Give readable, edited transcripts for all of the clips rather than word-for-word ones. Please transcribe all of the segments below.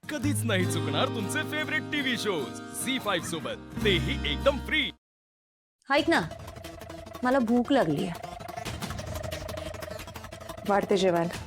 कधीच नाही चुकणार तुमचे फेवरेट टीव्ही शोज झी5 सोबत, तेही एकदम फ्री. ऐक ना, मला भूक लागली आहे. वाढते जेवायला.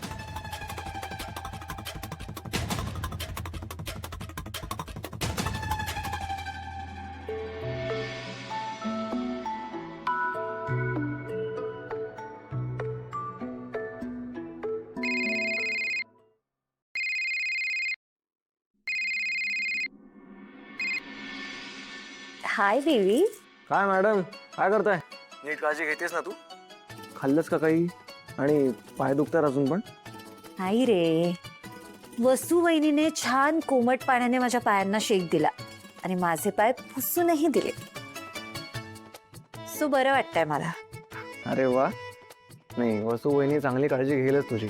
Hi baby. काय मॅडम, काय करताय? नीट काळजी घेतेस ना तू? खाल्लंस का काही? आणि पाय दुखतात अजून पण? नाही रे, वसू वहिनीने छान कोमट पाण्याने माझ्या पायांना शेक दिला आणि माझे पाय पुसूनही दिले. सो बरं वाटतंय मला. अरे वा. नाही, वसू वहिनी चांगली काळजी घेईलच तुझी.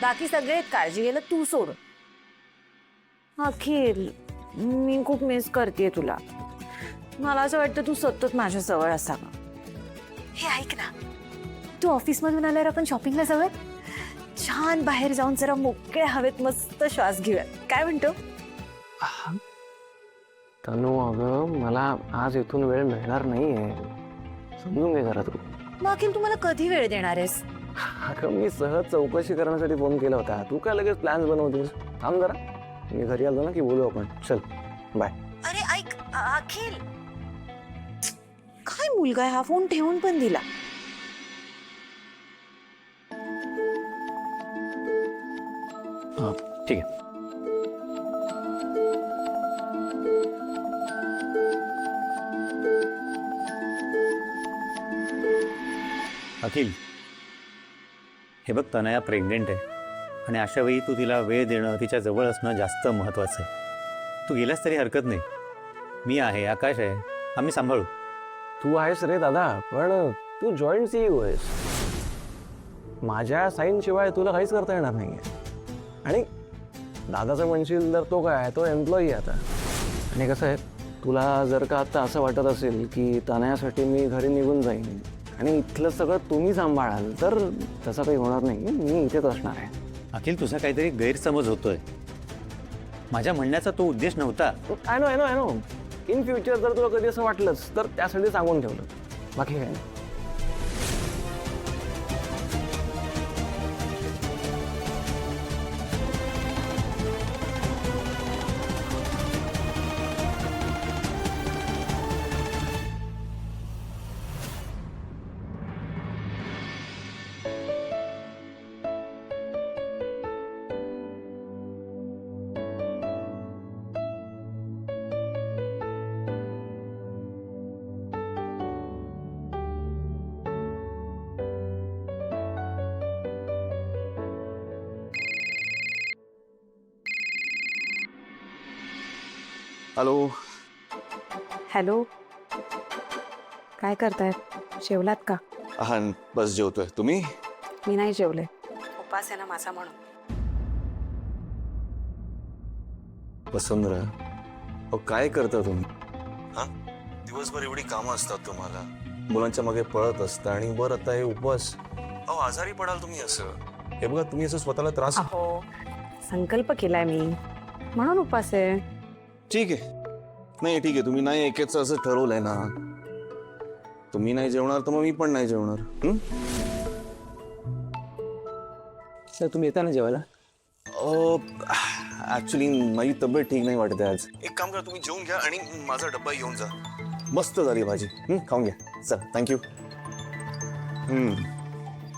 बाकी सगळे काळजी घ्यायला तू सोड. अखिल, मी खूप मिस करते तुला. मला असं वाटतं तू सतत माझ्या जवळ असावं. हे ऐक ना, तू ऑफिस मधून आल्यावर आपण शॉपिंगला जाऊया. छान बाहेर जाऊन जरा मोकळ्या हवेत मस्त श्वास घेऊया. काय म्हणतो? तनू अगं, मला आज इथून वेळ मिळणार नाहीये, समजून घे जरा तू. मग अखिल, तू मला कधी वेळ देणार आहेस? अगं, मी सहज चौकशी करण्यासाठी फोन केला होता. तू काय लगेच प्लॅन्स बनवतेस? थांब जरा, मी घरी आलो ना की बोलू आपण. चल बाय. अरे ऐक अखिल, काय मुलगा आहे हा, फोन ठेवून पण दिला. ठीक आहे. अखिल, हे बघ, तनया प्रेग्नेंट आहे आणि अशा वेळी तू तिला वेळ देणं, तिच्या जवळ असणं जास्त महत्त्वाचं आहे. तू गेलास तरी हरकत नाही. मी आहे, आकाश आहे, आम्ही सांभाळू. तू आहेस रे दादा, पण तू जॉईंट CEO आहेस. माझ्या साईन शिवाय तुला काहीच करता येणार नाहीये. आणि दादाचं म्हणशील तर तो काय, तो एम्प्लॉई आता. आणि कसं आहे, तुला जर का आता असं वाटत असेल की तनयासाठी मी घरी निघून जाईन आणि इथलं सगळं तुम्ही सांभाळाल, तर तसं काही होणार नाही. मी इथेच असणार आहे. अखिल, तुझा काहीतरी गैरसमज होतोय. माझ्या म्हणण्याचा तो उद्देश नव्हता. I know. इन फ्युचर जर तुला कधी असं वाटलंच तर त्यासाठी सांगून ठेवलं, बाकी काय नाही. हॅलो. हॅलो, काय करताय? जेवलात का? हा, बस जेवतोय. तुम्ही? मी नाही जेवले. उपास आहे ना माझा म्हणून. वसुंधरा, अहो काय करता तुम्ही? हा, दिवसभर एवढी कामं असतात तुम्हाला, मुलांच्या मागे पळत असता आणि बरं आता हे उपवास. अहो आजारी पडाल तुम्ही असं. हे बघा, तुम्ही असं स्वतःला त्रास. अहो, संकल्प केलाय मी म्हणून उपास आहे. ठीक आहे. नाही ठीक आहे, तुम्ही नाही ऐकायचं असं ठरवलंय ना. तुम्ही नाही जेवणार तर मग मी पण नाही जेवणार. सर, तुम्ही येता ना जेवायला? ऍक्च्युली माझी तब्येत ठीक नाही वाटते आज. एक काम करा, तुम्ही जेवून घ्या आणि माझा डब्बा घेऊन जा. मस्त झाली भाजी. खाऊन घ्या. चल, थँक्यू.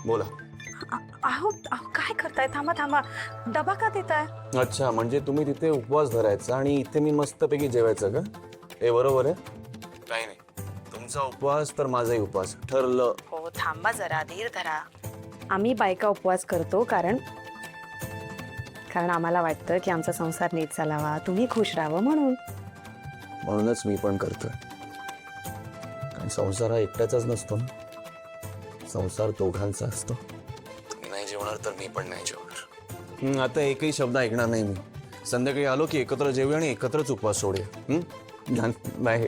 बोला. अहो काय करताय? थांबा. डबा का देताय? अच्छा, म्हणजे तुम्ही तिथे उपवास धरायचा आणि इथे मी मस्तपैकी जेवायचं का? हे बरोबर आहे? काही नाही, तुमचा उपवास तर माझाही उपवास. ठरलं. हो, थांबा जरा, धीर धरा. आम्ही बायका उपवास करतो कारण आम्हाला वाटतं की आमचा संसार नीट चालावा, तुम्ही खुश राहावं म्हणून. म्हणूनच मी पण करतोय. कारण संसार हा एकट्याचाच नसतो ना, संसार दोघांचा असतो. तुम्ही नाही जेवणार तर मी पण नाही जेवणार. आता एकही शब्द ऐकणार नाही मी. संध्याकाळी आलो की एकत्र जेवूया आणि एकत्रच उपवास सोडूया. बाय.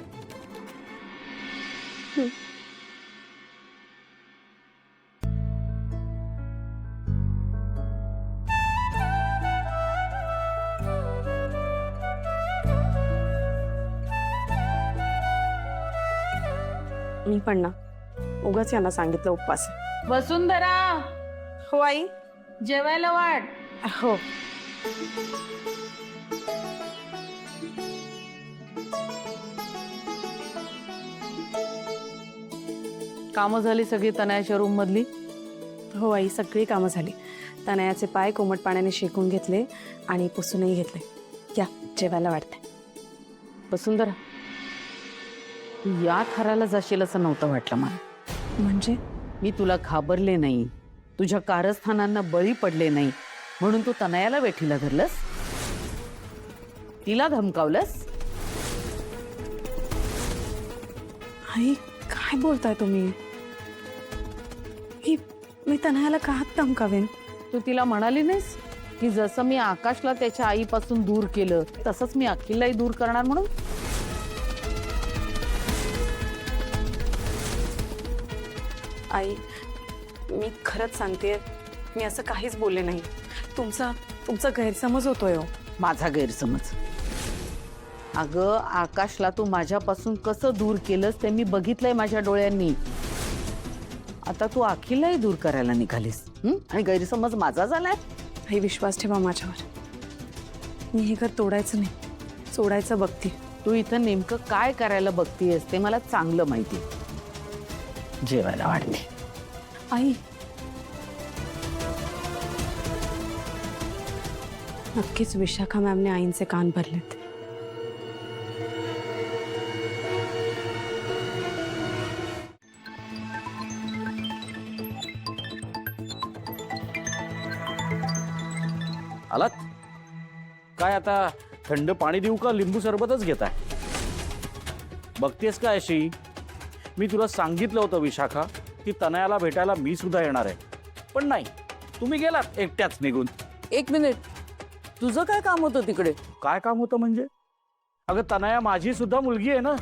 मी पण ना उगाच यांना सांगितलं उपवास आहे. वसुंधरा, हो आई. जेवायला वाढ. हो. कामं झाली सगळी तनयाच्या रूम मधली? हो आई, सगळी कामं झाली. तनयाचे पाय कोमट पाण्याने शेकून घेतले आणि पुसूनही घेतले. या जेवायला वाटते. वसुंधरा, तू या थराला जाशील असं नव्हतं वाटलं मला. म्हणजे मी तुला घाबरले नाही, तुझ्या कारस्थानांना बळी पडले नाही म्हणून तू तनयाला वेठीला धरलंस, तिला धमकावलंस. आई काय बोलताय तुम्ही? मी तनयाला का धमकावेन? तू तिला म्हणाली नाहीस की जसं मी आकाशला त्याच्या आईपासून दूर केलं तसंच मी अखिललाही दूर करणार म्हणून? आई मी खरंच सांगते, मी असं काहीच बोलले नाही. तुमचा गैरसमज होतोय. हो माझा गैरसमज. अगं आकाशला तू माझ्यापासून कसं दूर केलंस ते मी बघितलंय माझ्या डोळ्यांनी. आता तू अखिललाही दूर करायला निघालीस आणि गैरसमज माझा झालाय. आई विश्वास ठेवा माझ्यावर. मी हे घर तोडायचं नाही, सोडायचं बघते. तू इथं नेमकं काय करायला बघतीयस ते मला चांगलं माहिती. जेवायला वाढते. आई नक्कीच विशाखा मॅमने आईंचे कान भरलेत. आलात काय? आता थंड पाणी देऊ का लिंबू सरबतच घेताय? बघतेस का अशी? मी तुला सांगितलं होतं विशाखा की तनयाला भेटायला मी सुद्धा येणार आहे, पण नाही, तुम्ही गेलात एकट्याच निघून. एक मिनिट, तुझं काय काम होतं तिकडे? काय काम होतं म्हणजे? अगं तनया माझी सुद्धा मुलगी आहे ना,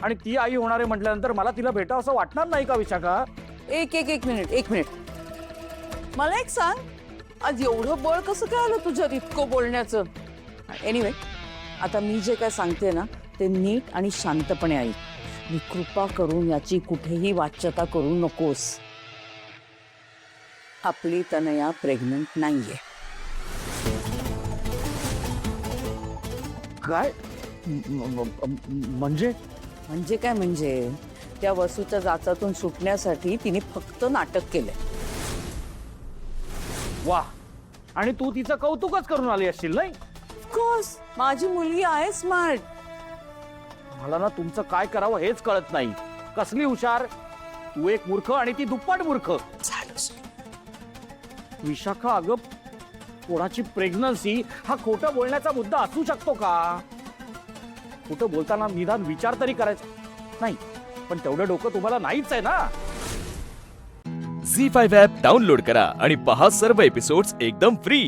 आणि ती आई होणार आहे म्हटल्यानंतर मला तिला भेटावं असं वाटणार नाही का विशाखा? एक मिनिट मला एक सांग, आज एवढं बळ कसं काय आलं तुझ्यात इतकं बोलण्याचं? एनिवे, आता मी जे काय सांगते ना ते नीट आणि शांतपणे ऐक. मी कृपा करून याची कुठेही वाच्यता करू नकोस. आपली तनया प्रेग्नंट नाहीये. काय म्हणजे? म्हणजे काय म्हणजे? त्या वसूच्या जाचातून सुटण्यासाठी तिने फक्त नाटक केलंय. वा, आणि तू तिचं कौतुकच करून आली असशील नाही? ऑफकोर्स, माझी मुलगी आहे स्मार्ट. मला ना तुमचं काय करावं हेच कळत नाही. कसली हुशार तू, एक मूर्ख आणि ती दुप्पट मूर्ख. विशाखा, अगं कोणाची प्रेग्नन्सी हा खोटं बोलण्याचा मुद्दा असू शकतो का? खोटं बोलताना निदान विचार तरी करायचा नाही, पण तेवढं डोकं तुम्हाला नाहीच आहे ना. झी 5 ॲप डाउनलोड करा आणि पहा सर्व एपिसोड्स एकदम फ्री.